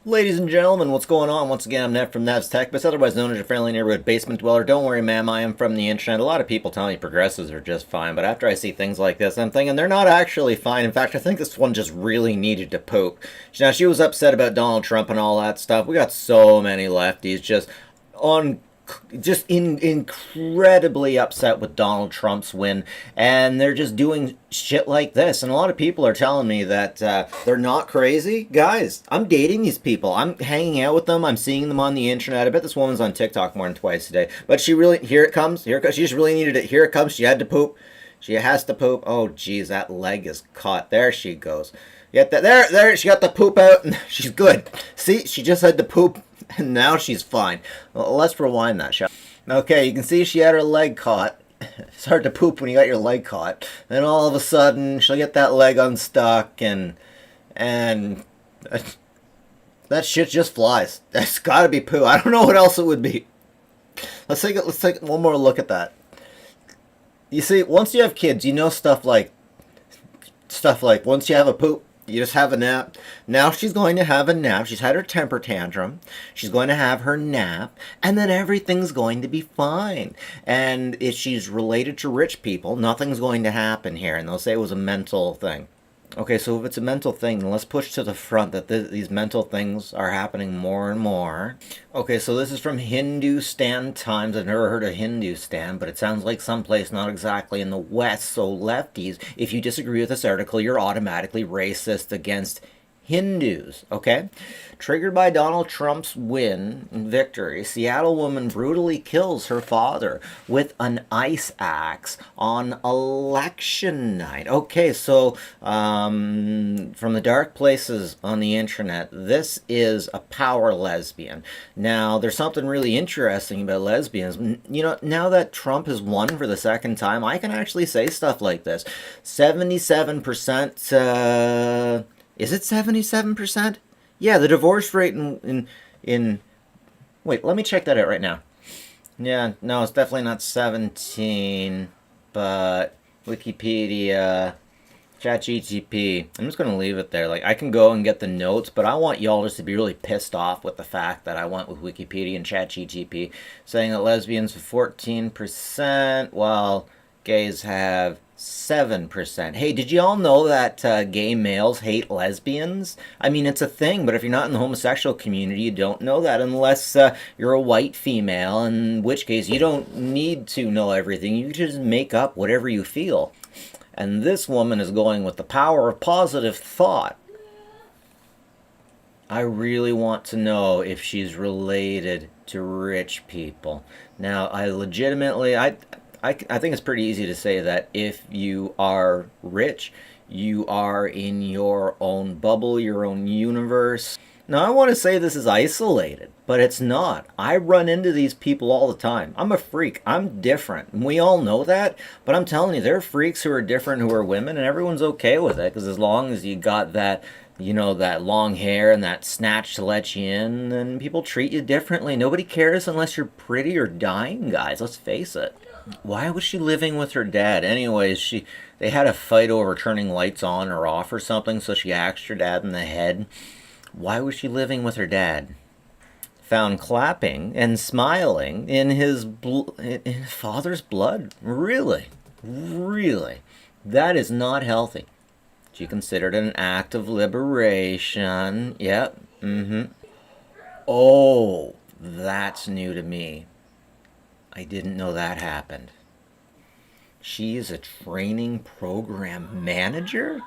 Ladies and gentlemen, what's going on? Once again, I'm Nev from Nev's Tech, but otherwise known as your friendly neighborhood basement dweller. Don't worry, ma'am, I am from the internet. A lot of people tell me progressives are just fine, but after I see things like this, I'm thinking they're not actually fine. In fact, I think this one just really needed to poop. Now, she was upset about Donald Trump and all that stuff. We got so many lefties on incredibly upset with Donald Trump's win, and they're just doing shit like this. And a lot of people are telling me that they're not crazy. Guys, I'm dating these people. I'm hanging out with them. I'm seeing them on the internet. I bet this woman's on TikTok more than twice a day. But here it comes. Here it comes. She just really needed it. Here it comes. She had to poop. She has to poop. Oh, geez, that leg is caught. There she goes. There, she got the poop out, and she's good. See, she just had to poop, and now she's fine. Well, let's rewind that, shall we? Okay, you can see she had her leg caught. It's hard to poop when you got your leg caught. And all of a sudden, she'll get that leg unstuck, and that shit just flies. That's gotta be poo. I don't know what else it would be. Let's take one more look at that. You see, once you have kids, you know stuff like once you have a poop, you just have a nap. Now she's going to have a nap. She's had her temper tantrum. She's going to have her nap. And then everything's going to be fine. And if she's related to rich people, nothing's going to happen here. And they'll say it was a mental thing. Okay, so if it's a mental thing, then let's push to the front that these mental things are happening more and more. Okay, so this is from Hindustan Times. I've never heard of Hindustan, but it sounds like someplace not exactly in the West. So lefties, if you disagree with this article, you're automatically racist against Hindus, okay? Triggered by Donald Trump's win and victory, Seattle woman brutally kills her father with an ice axe on election night. Okay, so from the dark places on the internet, this is a power lesbian. Now, there's something really interesting about lesbians. You know, now that Trump has won for the second time, I can actually say stuff like this. 77%, is it 77%? Yeah, the divorce rate in wait, let me check that out right now. Yeah, no, it's definitely not 17, but Wikipedia, ChatGTP. I'm just going to leave it there. Like, I can go and get the notes, but I want y'all just to be really pissed off with the fact that I went with Wikipedia and ChatGTP, saying that lesbians have 14%, while gays have 7%. Hey, did you all know that gay males hate lesbians? I mean, it's a thing, but if you're not in the homosexual community, you don't know that unless you're a white female, in which case you don't need to know everything. You just make up whatever you feel. And this woman is going with the power of positive thought. I really want to know if she's related to rich people. Now, I think it's pretty easy to say that if you are rich, you are in your own bubble, your own universe. Now, I want to say this is isolated, but it's not. I run into these people all the time. I'm a freak. I'm different. And we all know that, but I'm telling you, there are freaks who are different who are women, and everyone's okay with it, because as long as you got that, you know, that long hair and that snatch to let you in, then people treat you differently. Nobody cares unless you're pretty or dying, guys. Let's face it. Why was she living with her dad? Anyways, they had a fight over turning lights on or off or something, so she axed her dad in the head. Why was she living with her dad? Found clapping and smiling in his father's blood. Really? Really? That is not healthy. She considered it an act of liberation. Yep. Oh, that's new to me. I didn't know that happened. She is a training program manager?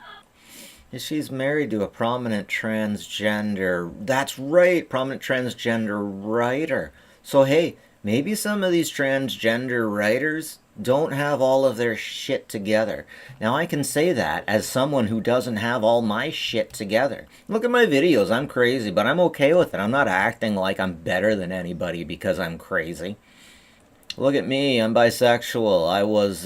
She's married to a prominent transgender. That's right, prominent transgender writer. So hey, maybe some of these transgender writers don't have all of their shit together. Now I can say that as someone who doesn't have all my shit together. Look at my videos, I'm crazy, but I'm okay with it. I'm not acting like I'm better than anybody because I'm crazy. Look at me, I'm bisexual. I was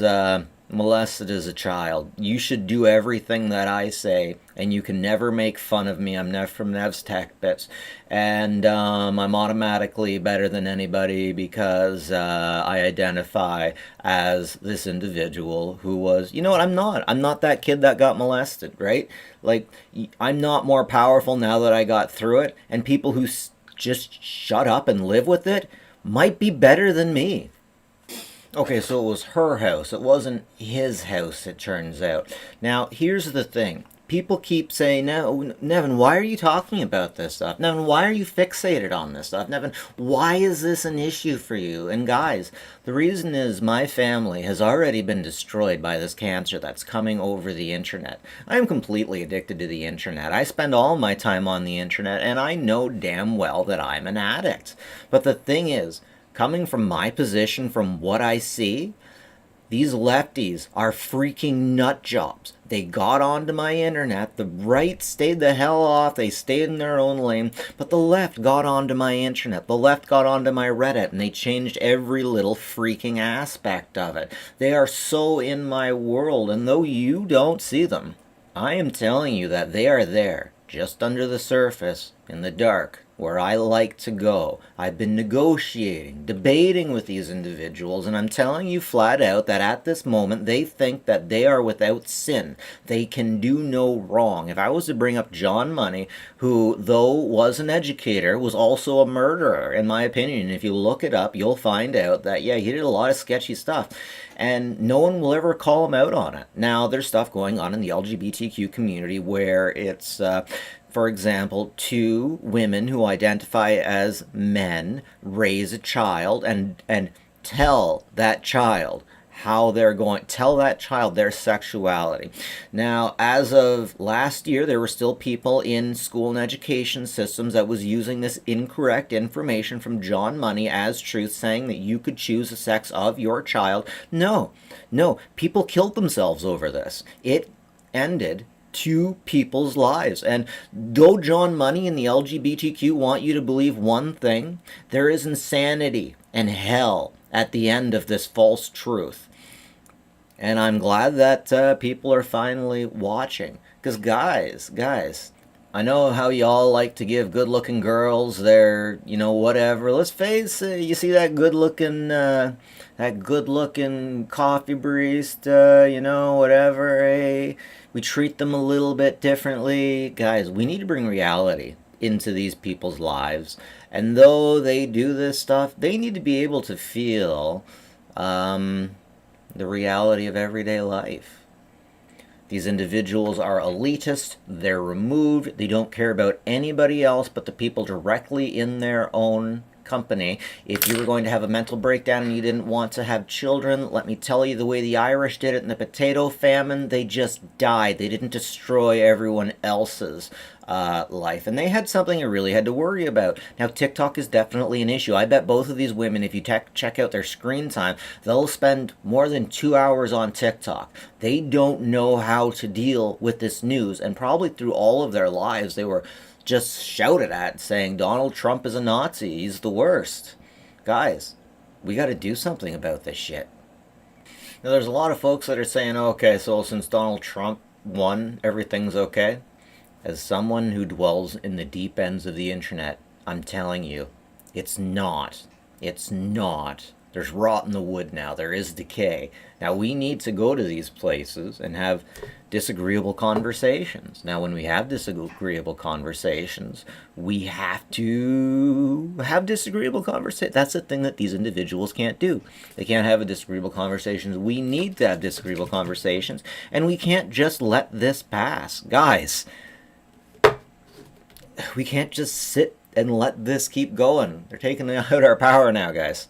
molested as a child. You should do everything that I say, and you can never make fun of me. I'm Nev from Nev's Tech Bits, and I'm automatically better than anybody because I identify as this individual who was, you know what, I'm not that kid that got molested, right? Like, I'm not more powerful now that I got through it, and people who just shut up and live with it might be better than me. Okay, so it was her house. It wasn't his house, it turns out. Now, here's the thing. People keep saying, no, Nevin, why are you talking about this stuff? Nevin, why are you fixated on this stuff? Nevin, why is this an issue for you? And guys, the reason is my family has already been destroyed by this cancer that's coming over the internet. I'm completely addicted to the internet. I spend all my time on the internet, and I know damn well that I'm an addict. But the thing is, coming from my position, from what I see, these lefties are freaking nut jobs. They got onto my internet. The right stayed the hell off. They stayed in their own lane. But the left got onto my internet. The left got onto my Reddit, and they changed every little freaking aspect of it. They are so in my world, and though you don't see them, I am telling you that they are there, just under the surface, in the dark, where I like to go. I've been negotiating, debating with these individuals, and I'm telling you flat out that at this moment they think that they are without sin. They can do no wrong. If I was to bring up John Money, who, though was an educator, was also a murderer, in my opinion, if you look it up, you'll find out that, yeah, he did a lot of sketchy stuff, and no one will ever call him out on it. Now, there's stuff going on in the LGBTQ community where it's for example, two women who identify as men raise a child and tell that child how they're going, tell that child their sexuality. Now, as of last year, there were still people in school and education systems that was using this incorrect information from John Money as truth, saying that you could choose the sex of your child. No, people killed themselves over this. It ended two people's lives. And though John Money and the LGBTQ want you to believe one thing, there is insanity and hell at the end of this false truth. And I'm glad that people are finally watching. Because guys, I know how y'all like to give good-looking girls their, whatever. Let's face it, you see that good-looking coffee barista, whatever, eh? We treat them a little bit differently. Guys, we need to bring reality into these people's lives. And though they do this stuff, they need to be able to feel the reality of everyday life. These individuals are elitist, they're removed, they don't care about anybody else but the people directly in their own company. If you were going to have a mental breakdown and you didn't want to have children, let me tell you the way the Irish did it in the potato famine, they just died. They didn't destroy everyone else's life. And they had something they really had to worry about. Now, TikTok is definitely an issue. I bet both of these women, if you check out their screen time, they'll spend more than 2 hours on TikTok. They don't know how to deal with this news. And probably through all of their lives, they were just shouted at saying Donald Trump is a Nazi. He's the worst. Guys, we got to do something about this shit. Now, there's a lot of folks that are saying, okay, so since Donald Trump won, everything's okay. As someone who dwells in the deep ends of the internet, I'm telling you, it's not. It's not. There's rot in the wood now. There is decay. Now, we need to go to these places and have disagreeable conversations. Now, when we have disagreeable conversations, we have to have disagreeable conversations. That's the thing that these individuals can't do. They can't have a disagreeable conversations. We need to have disagreeable conversations, and we can't just let this pass. Guys, we can't just sit and let this keep going. They're taking out our power now, guys.